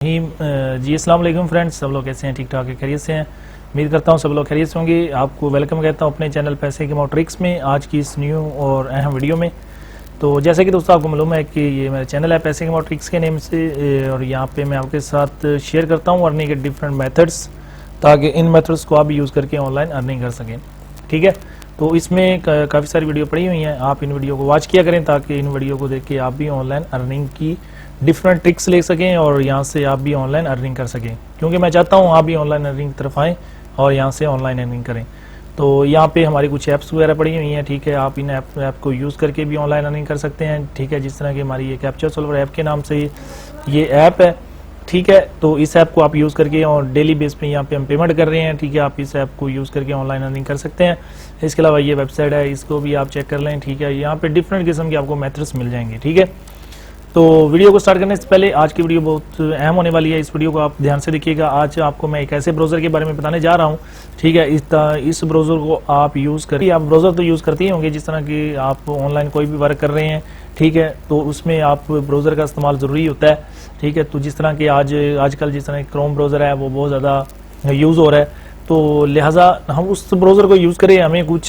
जी अस्सलाम वालेकुम फ्रेंड्स, सब लोग कैसे हैं? ठीक ठाक है, खैरियत से हैं। उम्मीद करता हूँ सब लोग खैरियत से होंगे। आपको वेलकम कहता हूँ अपने चैनल पैसे कमाओ ट्रिक्स में, आज की इस न्यू और अहम वीडियो में। तो जैसे कि दोस्तों आपको मालूम है कि ये मेरा चैनल है पैसे कमाओ ट्रिक्स के नेम से, और यहाँ पे मैं आपके साथ शेयर करता हूँ अर्निंग के डिफरेंट मेथड्स, ताकि इन मेथड्स को आप यूज़ करके ऑनलाइन अर्निंग कर सकें। ठीक है, तो इसमें काफ़ी सारी वीडियो पड़ी हुई हैं, आप इन वीडियो को वॉच किया करें ताकि इन वीडियो को देख के आप भी ऑनलाइन अर्निंग की डिफरेंट ट्रिक्स ले सकें और यहाँ से आप भी ऑनलाइन अर्निंग कर सकें, क्योंकि मैं चाहता हूँ आप भी ऑनलाइन अर्निंग की तरफ आएँ और यहाँ से ऑनलाइन अर्निंग करें। तो यहाँ पे हमारी कुछ ऐप्स वगैरह पड़ी हुई हैं। ठीक है, आप इन ऐप को यूज़ करके भी ऑनलाइन अर्निंग कर सकते हैं। ठीक है, जिस तरह की हमारी ये कैप्चर सॉल्वर ऐप के नाम से ये ऐप है। ठीक है, तो इस ऐप को आप यूज़ करके और डेली बेस पे यहाँ पे हम पेमेंट कर रहे हैं। ठीक है, आप इस ऐप को यूज़ करके ऑनलाइन अर्निंग कर सकते हैं। इसके अलावा ये वेबसाइट है, इसको भी आप चेक कर लें। ठीक है, यहाँ पे डिफरेंट किस्म के आपको मेथड्स मिल जाएंगे। ठीक है, तो वीडियो को स्टार्ट करने से पहले आज की वीडियो बहुत अहम होने वाली है, इस वीडियो को आप ध्यान से देखिएगा। आज आपको मैं एक ऐसे ब्राउज़र के बारे में बताने जा रहा हूँ। ठीक है, इस ब्राउज़र को आप यूज़ करिए। आप ब्राउज़र तो यूज़ करते ही होंगे, जिस तरह की आप ऑनलाइन कोई भी वर्क कर रहे हैं। ठीक है, तो उसमें आप ब्राउज़र का इस्तेमाल ज़रूरी होता है। ठीक है, तो जिस तरह की आजकल जिस तरह क्रोम ब्राउज़र है वो बहुत ज़्यादा यूज़ हो रहा है, तो लिहाजा हम उस ब्राउज़र को यूज़ करें, हमें कोई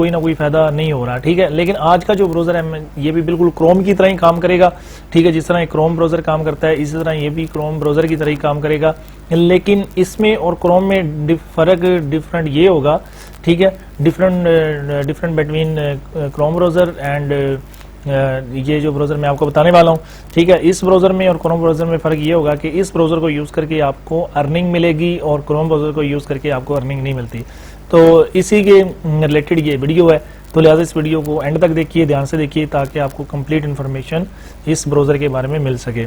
ना कोई फ़ायदा नहीं हो रहा। ठीक है, लेकिन आज का जो ब्राउज़र है ये भी बिल्कुल क्रोम की तरह ही काम करेगा। ठीक है, जिस तरह क्रोम ब्राउज़र काम करता है इसी तरह ये भी क्रोम ब्राउज़र की तरह ही काम करेगा, लेकिन इसमें और क्रोम में फ़र्क डिफरेंट ये होगा। ठीक है, different between Chrome browser and ये जो ब्राउज़र मैं आपको बताने वाला हूँ। ठीक है, इस ब्राउज़र में और क्रोम ब्राउज़र में फ़र्क ये होगा कि इस ब्राउज़र को यूज़ करके आपको अर्निंग मिलेगी और क्रोम ब्राउज़र को यूज़ करके आपको अर्निंग नहीं मिलती। तो इसी के रिलेटेड ये वीडियो है, तो लिहाजा इस वीडियो को एंड तक देखिए, ध्यान से देखिए, ताकि आपको कंप्लीट इन्फॉर्मेशन इस ब्राउज़र के बारे में मिल सके।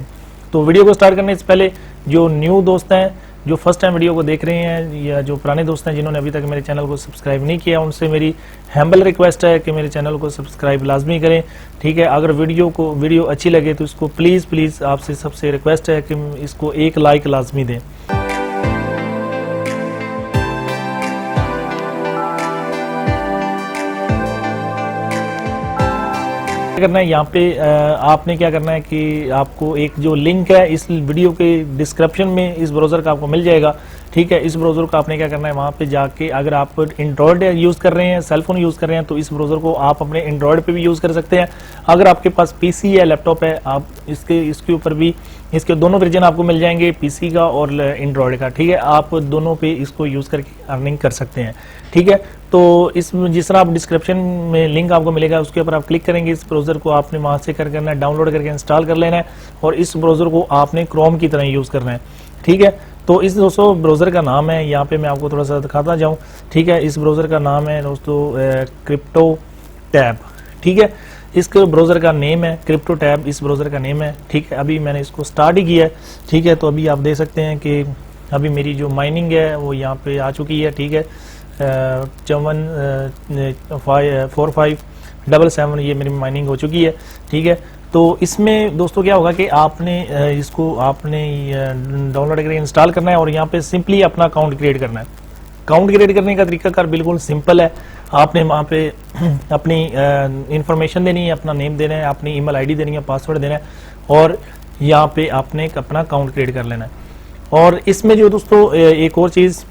तो वीडियो को स्टार्ट करने से पहले जो न्यू दोस्त हैं, जो फर्स्ट टाइम वीडियो को देख रहे हैं, या जो पुराने दोस्त हैं जिन्होंने अभी तक मेरे चैनल को सब्सक्राइब नहीं किया, उनसे मेरी हम्बल रिक्वेस्ट है कि मेरे चैनल को सब्सक्राइब लाजमी करें। ठीक है, अगर वीडियो अच्छी लगे तो इसको प्लीज़ आपसे सबसे रिक्वेस्ट है कि इसको एक लाइक लाजमी दें। करना है यहाँ पे आपने क्या करना है कि आपको एक जो लिंक है इस वीडियो के डिस्क्रिप्शन में इस ब्राउज़र का आपको मिल जाएगा। ठीक है, इस ब्राउज़र को आपने क्या करना है, वहाँ पे जाके अगर आप एंड्रॉयड यूज़ कर रहे हैं, सेलफोन यूज़ कर रहे हैं, तो इस ब्राउज़र को आप अपने एंड्रॉयड पे भी यूज़ कर सकते हैं। अगर आपके पास पीसी है, लैपटॉप है, आप इसके ऊपर भी इसके दोनों वर्जन आपको मिल जाएंगे, पीसी का और एंड्रॉयड का। ठीक है, आप दोनों पे इसको यूज़ करके अर्निंग कर सकते हैं। ठीक है, तो जिस तरह आप डिस्क्रिप्शन में लिंक आपको मिलेगा उसके ऊपर आप क्लिक करेंगे, इस ब्राउज़र को आपने वहाँ से करना है, डाउनलोड करके इंस्टॉल कर लेना है और इस ब्राउज़र को आपने क्रोम की तरह यूज़ करना है। ठीक है, तो इस दोस्तों ब्राउज़र का नाम है, यहाँ पे मैं आपको थोड़ा सा दिखाता जाऊँ। ठीक है, इस ब्राउज़र का नाम है दोस्तों क्रिप्टो टैब। ठीक है, इस ब्राउज़र का नेम है क्रिप्टो टैब, इस ब्राउज़र का नेम है। ठीक है, अभी मैंने इसको स्टार्ट ही किया है। ठीक है, तो अभी आप देख सकते हैं कि अभी मेरी जो माइनिंग है वो यहाँ पे आ चुकी है। ठीक है, 4577 ये मेरी माइनिंग हो चुकी है। ठीक है, तो इसमें दोस्तों क्या होगा कि आपने इसको डाउनलोड करके इंस्टॉल करना है और यहाँ पे सिंपली अपना अकाउंट क्रिएट करना है। अकाउंट क्रिएट करने का तरीकाकार बिल्कुल सिंपल है। आपने वहाँ पे अपनी इंफॉर्मेशन देनी है, अपना नेम देना है, अपनी ईमेल आईडी देनी है, पासवर्ड देना है और यहाँ पे आपने अपना अकाउंट क्रिएट कर लेना है। और इसमें जो दोस्तों एक और चीज़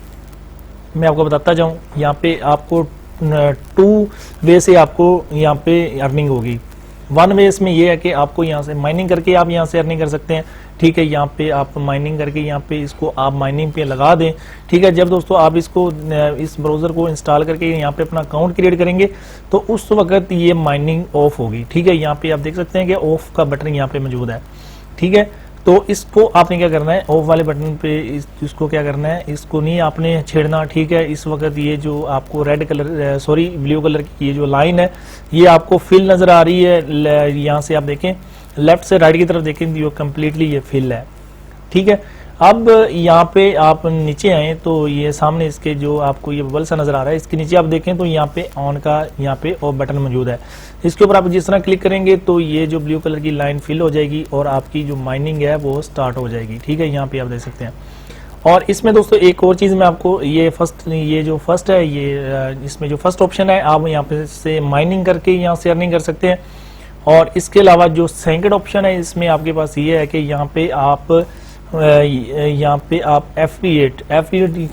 मैं आपको बताता जाऊँ, यहाँ पे आपको 2 वे से आपको यहाँ पे अर्निंग होगी। 1 वे इसमें ये है कि आपको यहाँ से माइनिंग करके आप यहाँ से अर्निंग कर सकते हैं। ठीक है, यहाँ पे आप माइनिंग करके यहाँ पे इसको आप माइनिंग पे लगा दें। ठीक है, जब दोस्तों आप इस ब्राउज़र को इंस्टॉल करके यहाँ पे अपना अकाउंट क्रिएट करेंगे तो उस वक्त ये माइनिंग ऑफ होगी। ठीक है, यहाँ पे आप देख सकते हैं कि ऑफ का बटन यहाँ पे मौजूद है। ठीक है, तो इसको आपने क्या करना है, ऑफ वाले बटन पे इसको क्या करना है, इसको नहीं आपने छेड़ना। ठीक है, इस वक्त ये जो आपको ब्लू कलर की ये जो लाइन है ये आपको फिल नज़र आ रही है। यहाँ से आप देखें, लेफ्ट से राइट की तरफ देखें, ये कम्प्लीटली ये फिल है। ठीक है, अब यहाँ पे आप नीचे आए तो ये सामने इसके जो आपको ये बबल सा नजर आ रहा है, इसके नीचे आप देखें तो यहाँ पे ऑन का यहाँ पे ऑफ बटन मौजूद है। इसके ऊपर आप जिस तरह क्लिक करेंगे तो ये जो ब्लू कलर की लाइन फिल हो जाएगी और आपकी जो माइनिंग है वो स्टार्ट हो जाएगी। ठीक है, यहाँ पे आप देख सकते हैं। और इसमें दोस्तों एक और चीज़ मैं आपको ये जो फर्स्ट है ये इसमें जो फर्स्ट ऑप्शन है आप यहाँ पे से माइनिंग करके यहाँ से अर्निंग कर सकते हैं। और इसके अलावा जो सेकंड ऑप्शन है इसमें आपके पास ये है कि यहाँ पे आप यहाँ पे आप एफिलिएट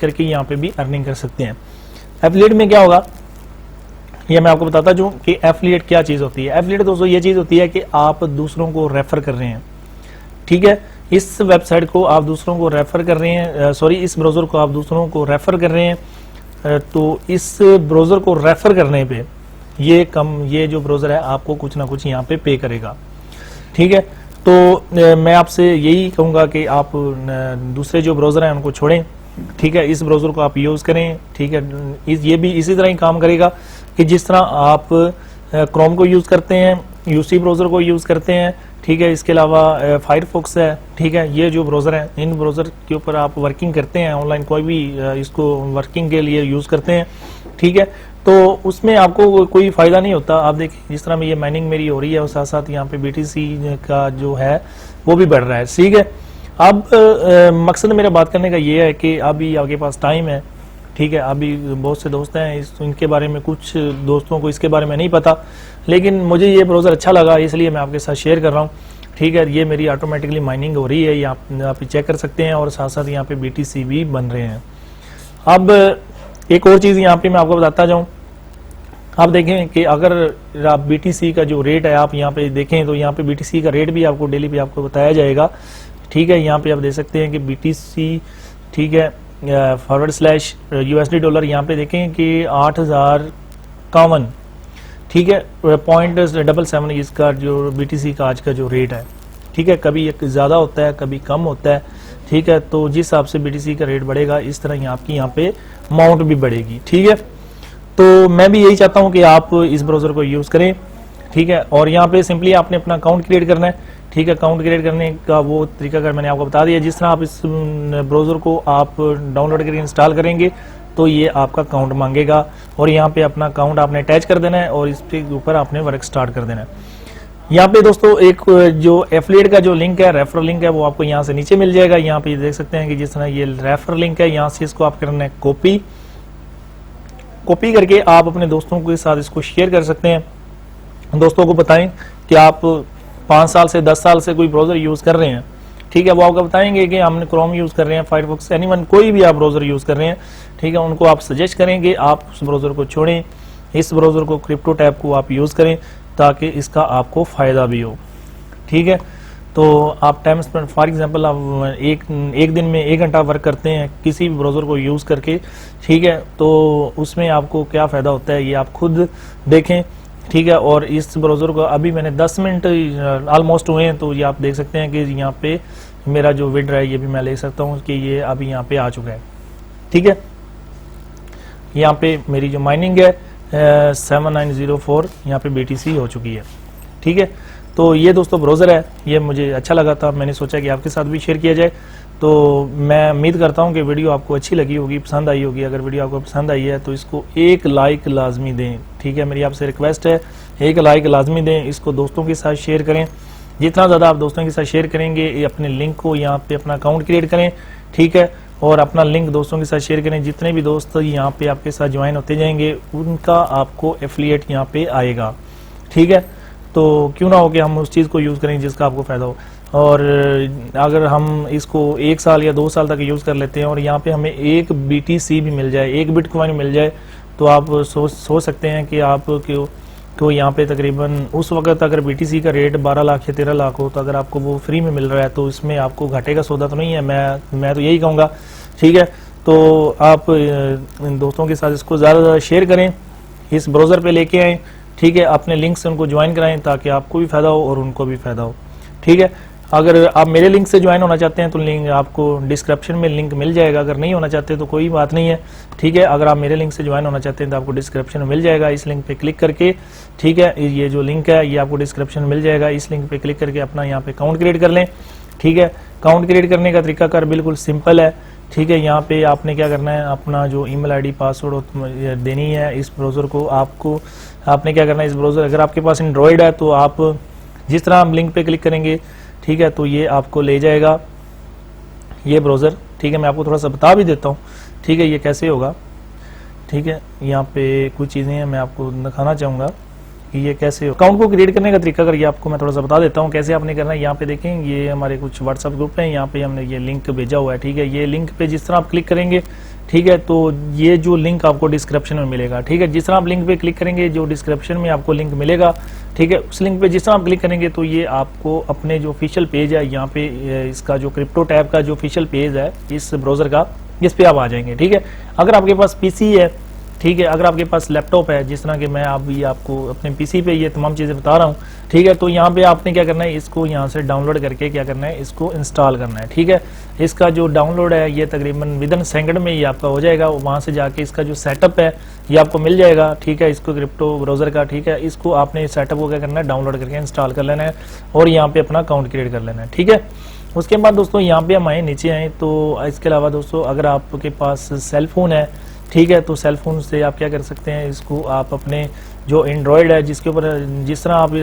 करके यहाँ पे भी अर्निंग कर सकते हैं। एफिलिएट में क्या होगा ये मैं आपको बताता हूँ कि एफिलिएट क्या चीज़ होती है। एफिलिएट दोस्तों ये चीज़ होती है कि आप दूसरों को रेफर कर रहे हैं, ठीक है, इस वेबसाइट को आप दूसरों को रेफर कर रहे हैं, सॉरी इस ब्राउज़र को आप दूसरों को रेफर कर रहे हैं, तो इस ब्राउज़र को रेफर करने पे ये जो ब्राउज़र है आपको कुछ ना कुछ यहाँ पे पे करेगा, ठीक है। तो मैं आपसे यही कहूँगा कि आप दूसरे जो ब्राउज़र हैं उनको छोड़ें, ठीक है, इस ब्राउज़र को आप यूज़ करें, ठीक है। ये भी इसी तरह ही काम करेगा कि जिस तरह आप क्रोम को यूज़ करते हैं, यूसी ब्राउज़र को यूज़ करते हैं, ठीक है। इसके अलावा फायरफॉक्स है, ठीक है। ये जो ब्राउज़र हैं इन ब्राउज़र के ऊपर आप वर्किंग करते हैं, ऑनलाइन कोई भी इसको वर्किंग के लिए यूज़ करते हैं, ठीक है। तो उसमें आपको कोई फ़ायदा नहीं होता। आप देखिए जिस तरह में ये माइनिंग मेरी हो रही है और साथ साथ यहाँ पे BTC का जो है वो भी बढ़ रहा है, ठीक है। अब मकसद मेरा बात करने का ये है कि अभी आपके पास टाइम है, ठीक है। अभी बहुत से दोस्त हैं इनके बारे में, कुछ दोस्तों को इसके बारे में नहीं पता, लेकिन मुझे ये ब्राउज़र अच्छा लगा इसलिए मैं आपके साथ शेयर कर रहा हूँ, ठीक है। ये मेरी ऑटोमेटिकली माइनिंग हो रही है, ये आप चेक कर सकते हैं और साथ साथ यहाँ पे BTC भी बन रहे हैं। अब एक और चीज़ यहाँ पे मैं आपको बताता जाऊँ, आप देखें कि अगर आप BTC का जो रेट है आप यहाँ पे देखें तो यहाँ पे BTC का रेट भी आपको डेली पे आपको बताया जाएगा, ठीक है। यहाँ पे आप देख सकते हैं कि BTC, ठीक है, /USD यहाँ पे देखें कि 8051, ठीक है, 0.77 इसका जो BTC का आज का जो रेट है, ठीक है। कभी एक ज़्यादा होता है कभी कम होता है, ठीक है। तो जिस हिसाब से BTC का रेट बढ़ेगा इस तरह आपकी यहाँ पे अमाउंट भी बढ़ेगी, ठीक है। तो मैं भी यही चाहता हूँ कि आप इस ब्राउज़र को यूज़ करें, ठीक है। और यहाँ पे सिंपली आपने अपना अकाउंट क्रिएट करना है, ठीक है। अकाउंट क्रिएट करने का वो तरीका अगर मैंने आपको बता दिया, जिस तरह आप इस ब्राउज़र को आप डाउनलोड करके इंस्टॉल करेंगे तो ये आपका अकाउंट मांगेगा और यहाँ पे अपना अकाउंट आपने अटैच कर देना है और इसके ऊपर आपने वर्क स्टार्ट कर देना है। यहाँ पे दोस्तों एक जो एफिलिएट का जो लिंक है, रेफरल लिंक है, वो आपको यहाँ से नीचे मिल जाएगा। यहाँ पे देख सकते हैं कि जिस तरह ये रेफरल लिंक है, यहाँ से इसको आप करना है कॉपी करके आप अपने दोस्तों के साथ इसको शेयर कर सकते हैं। दोस्तों को बताएं कि आप 5 साल से 10 साल से कोई ब्राउज़र यूज़ कर रहे हैं, ठीक है। वो आपको बताएंगे कि हमने क्रोम यूज़ कर रहे हैं, फायरफॉक्स, एनीवन कोई भी आप ब्राउज़र यूज़ कर रहे हैं, ठीक है। उनको आप सजेस्ट करेंगे आप उस ब्राउज़र को छोड़ें, इस ब्राउज़र को क्रिप्टो टैब को आप यूज़ करें ताकि इसका आपको फ़ायदा भी हो, ठीक है। तो आप टाइम स्पेंड, फॉर एग्जांपल आप एक दिन में 1 घंटा वर्क करते हैं किसी भी ब्राउज़र को यूज़ करके, ठीक है, तो उसमें आपको क्या फ़ायदा होता है ये आप खुद देखें, ठीक है। और इस ब्राउज़र को अभी मैंने 10 मिनट ऑलमोस्ट हुए हैं, तो ये आप देख सकते हैं कि यहाँ पे मेरा जो विड्रॉ है ये भी मैं ले सकता हूँ कि ये अभी यहाँ पे आ चुका है, ठीक है। यहाँ पे मेरी जो माइनिंग है 7904 यहाँ पे BTC हो चुकी है, ठीक है। तो ये दोस्तों ब्राउज़र है, ये मुझे अच्छा लगा था, मैंने सोचा कि आपके साथ भी शेयर किया जाए। तो मैं उम्मीद करता हूँ कि वीडियो आपको अच्छी लगी होगी, पसंद आई होगी। अगर वीडियो आपको पसंद आई है तो इसको एक लाइक लाजमी दें, ठीक है। मेरी आपसे रिक्वेस्ट है, एक लाइक लाजमी दें, इसको दोस्तों के साथ शेयर करें। जितना ज़्यादा आप दोस्तों के साथ शेयर करेंगे, अपने लिंक को यहाँ पे अपना अकाउंट क्रिएट करें, ठीक है, और अपना लिंक दोस्तों के साथ शेयर करें। जितने भी दोस्त यहाँ पे आपके साथ ज्वाइन होते जाएंगे उनका आपको एफिलिएट यहाँ पे आएगा, ठीक है। तो क्यों ना हो कि हम उस चीज़ को यूज़ करें जिसका आपको फ़ायदा हो। और अगर हम इसको 1 साल या 2 साल तक यूज़ कर लेते हैं और यहाँ पे हमें एक BTC भी मिल जाए, एक बिटकॉइन मिल जाए, तो आप सोच सकते हैं कि आप क्यों यहाँ पे तकरीबन उस वक्त अगर BTC का रेट 12 लाख या 13 लाख हो तो अगर आपको वो फ्री में मिल रहा है तो इसमें आपको घाटे का सौदा तो नहीं है। मैं तो यही कहूँगा, ठीक है। तो आप इन दोस्तों के साथ इसको ज़्यादा से ज़्यादा शेयर करें, इस ब्राउज़र पे लेके आएँ, ठीक है। अपने लिंक से उनको ज्वाइन कराएं ताकि आपको भी फ़ायदा हो और उनको भी फ़ायदा हो, ठीक है। अगर आप मेरे लिंक से ज्वाइन होना चाहते हैं तो लिंक आपको डिस्क्रिप्शन में लिंक मिल जाएगा। अगर नहीं होना चाहते तो कोई बात नहीं है, ठीक है। अगर आप मेरे लिंक से ज्वाइन होना चाहते हैं तो आपको डिस्क्रिप्शन में मिल जाएगा, इस लिंक पे क्लिक करके, ठीक है। ये जो लिंक है ये आपको डिस्क्रिप्शन में मिल जाएगा, इस लिंक पे क्लिक करके अपना यहाँ पे अकाउंट क्रिएट कर लें, ठीक है। अकाउंट क्रिएट करने का तरीकाकार बिल्कुल सिंपल है, ठीक है। यहाँ पे आपने क्या करना है, अपना जो ईमेल आईडी पासवर्ड देनी है इस ब्राउज़र को। आपने क्या करना है, इस ब्राउज़र अगर आपके पास एंड्रॉयड है तो आप जिस तरह आप लिंक पे क्लिक करेंगे, ठीक है, तो ये आपको ले जाएगा ये ब्राउज़र, ठीक है। मैं आपको थोड़ा सा बता भी देता हूँ, ठीक है, ये कैसे होगा, ठीक है। यहाँ पे कुछ चीज़ें हैं मैं आपको दिखाना चाहूँगा, कि ये कैसे अकाउंट को क्रिएट करने का तरीका करके आपको मैं थोड़ा सा बता देता हूँ कैसे आपने करना है। यहाँ पे देखें ये हमारे कुछ व्हाट्सएप ग्रुप हैं, यहाँ पे हमने ये लिंक भेजा हुआ है, ठीक है। ये लिंक पे जिस तरह आप क्लिक करेंगे, ठीक है, तो ये जो लिंक आपको डिस्क्रिप्शन में मिलेगा, ठीक है। जिस तरह आप लिंक पे क्लिक करेंगे जो डिस्क्रिप्शन में आपको लिंक मिलेगा, ठीक है, उस लिंक पे जिस तरह आप क्लिक करेंगे तो ये आपको अपने जो ऑफिशियल पेज है, यहाँ पे इसका जो क्रिप्टो टैब का जो ऑफिशियल पेज है इस ब्राउजर का, इस पे आप आ जाएंगे, ठीक है। अगर आपके पास पीसी है, ठीक है, अगर आपके पास लैपटॉप है, जिस तरह के मैं अभी आपको अपने पीसी पे ये तमाम चीज़ें बता रहा हूँ, ठीक है, तो यहाँ पे आपने क्या करना है, इसको यहाँ से डाउनलोड करके क्या करना है, इसको इंस्टॉल करना है, ठीक है। इसका जो डाउनलोड है ये तकरीबन विदिन सेकंड में ही आपका हो जाएगा। वहाँ से जाके इसका जो सेटअप है ये आपको मिल जाएगा, ठीक है, इसको क्रिप्टो ब्राउजर का, ठीक है। इसको आपने सेटअप को क्या करना है, डाउनलोड करके इंस्टॉल कर लेना है और यहाँ पे अपना अकाउंट क्रिएट कर लेना है, ठीक है। उसके बाद दोस्तों यहाँ पे हम आए, नीचे आए, तो इसके अलावा दोस्तों अगर आपके पास सेल फोन है, ठीक है, तो सेल फोन से आप क्या कर सकते हैं, इसको आप अपने जो एंड्रॉयड है जिसके ऊपर जिस तरह आप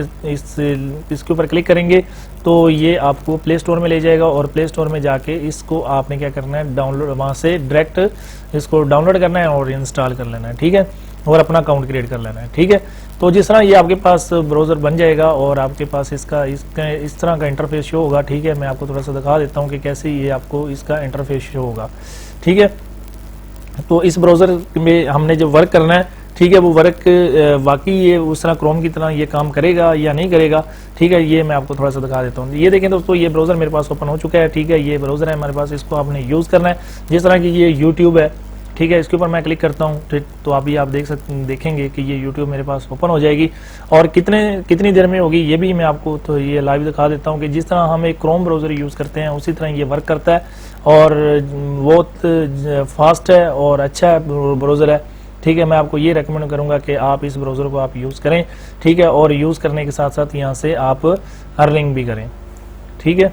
इसके ऊपर क्लिक करेंगे तो ये आपको प्ले स्टोर में ले जाएगा और प्ले स्टोर में जाके इसको आपने क्या करना है, डाउनलोड, वहाँ से डायरेक्ट इसको डाउनलोड करना है और इंस्टॉल कर लेना है, ठीक है, और अपना अकाउंट क्रिएट कर लेना है, ठीक है। तो जिस तरह ये आपके पास ब्राउजर बन जाएगा और आपके पास इसका इस तरह का इंटरफेस शो होगा, ठीक है। मैं आपको थोड़ा सा दिखा देता हूँ कि कैसे ये आपको इसका इंटरफेस शो होगा, ठीक है। तो इस ब्राउजर में हमने जो वर्क करना है, ठीक है, वो वर्क वाकई ये उस तरह क्रोम की तरह ये काम करेगा या नहीं करेगा, ठीक है, ये मैं आपको थोड़ा सा दिखा देता हूँ। ये देखें दोस्तों, ये ब्राउजर मेरे पास ओपन हो चुका है, ठीक है, ये ब्राउजर है हमारे पास, इसको आपने यूज़ करना है। जिस तरह की ये यूट्यूब है, ठीक है, इसके ऊपर मैं क्लिक करता हूँ, ठीक, तो अभी आप देखेंगे कि ये यूट्यूब मेरे पास ओपन हो जाएगी और कितनी देर में होगी ये भी मैं आपको तो ये लाइव दिखा देता हूँ कि जिस तरह हम एक क्रोम ब्राउजर यूज़ करते हैं उसी तरह ये वर्क करता है और बहुत फास्ट है और अच्छा ब्राउजर है, ठीक है। मैं आपको ये रेकमेंड करूंगा कि आप इस ब्राउजर को आप यूज़ करें, ठीक है, और यूज़ करने के साथ साथ यहाँ से आप अर्निंग भी करें, ठीक है।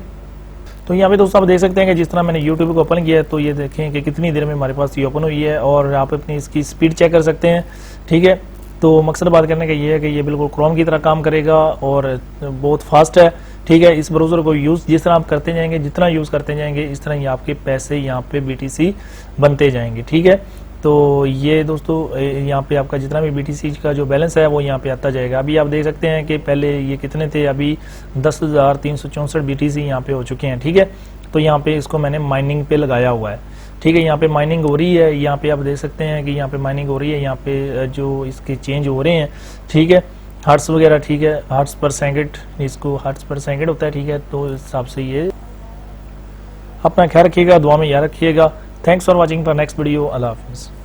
तो यहाँ पे दोस्तों आप देख सकते हैं कि जिस तरह मैंने YouTube को ओपन किया है तो ये देखें कि कितनी देर में हमारे पास ये ओपन हुई है और आप अपनी इसकी स्पीड चेक कर सकते हैं, ठीक है। तो मकसद बात करने का ये है कि ये बिल्कुल क्रोम की तरह काम करेगा और बहुत फास्ट है, ठीक है। इस ब्राउजर को यूज़ जिस तरह आप करते जाएंगे, जितना यूज़ करते जाएंगे, इस तरह ही आपके पैसे यहाँ पे BTC बनते जाएंगे, ठीक है। तो ये दोस्तों यहाँ पे आपका जितना भी BTC का जो बैलेंस है वो यहाँ पे आता जाएगा। अभी आप देख सकते हैं कि पहले ये कितने थे, अभी 10,364 BTC यहाँ पे हो चुके हैं, ठीक है। तो यहाँ पे इसको मैंने माइनिंग पे लगाया हुआ है, ठीक है। यहाँ पे माइनिंग हो रही है, यहाँ पे आप देख सकते हैं कि यहाँ पे माइनिंग हो रही है, यहाँ पे जो इसके चेंज हो रहे हैं, ठीक है, हर्ट्स वगैरह, ठीक है, हर्ट्स पर सेकंड, इसको हर्ट्स पर सेकंड होता है, ठीक है। तो इस हिसाब से ये अपना ख्याल रखिएगा, दुआ में याद रखिएगा। Thanks for watching for next video. अल्लाह हाफिज़।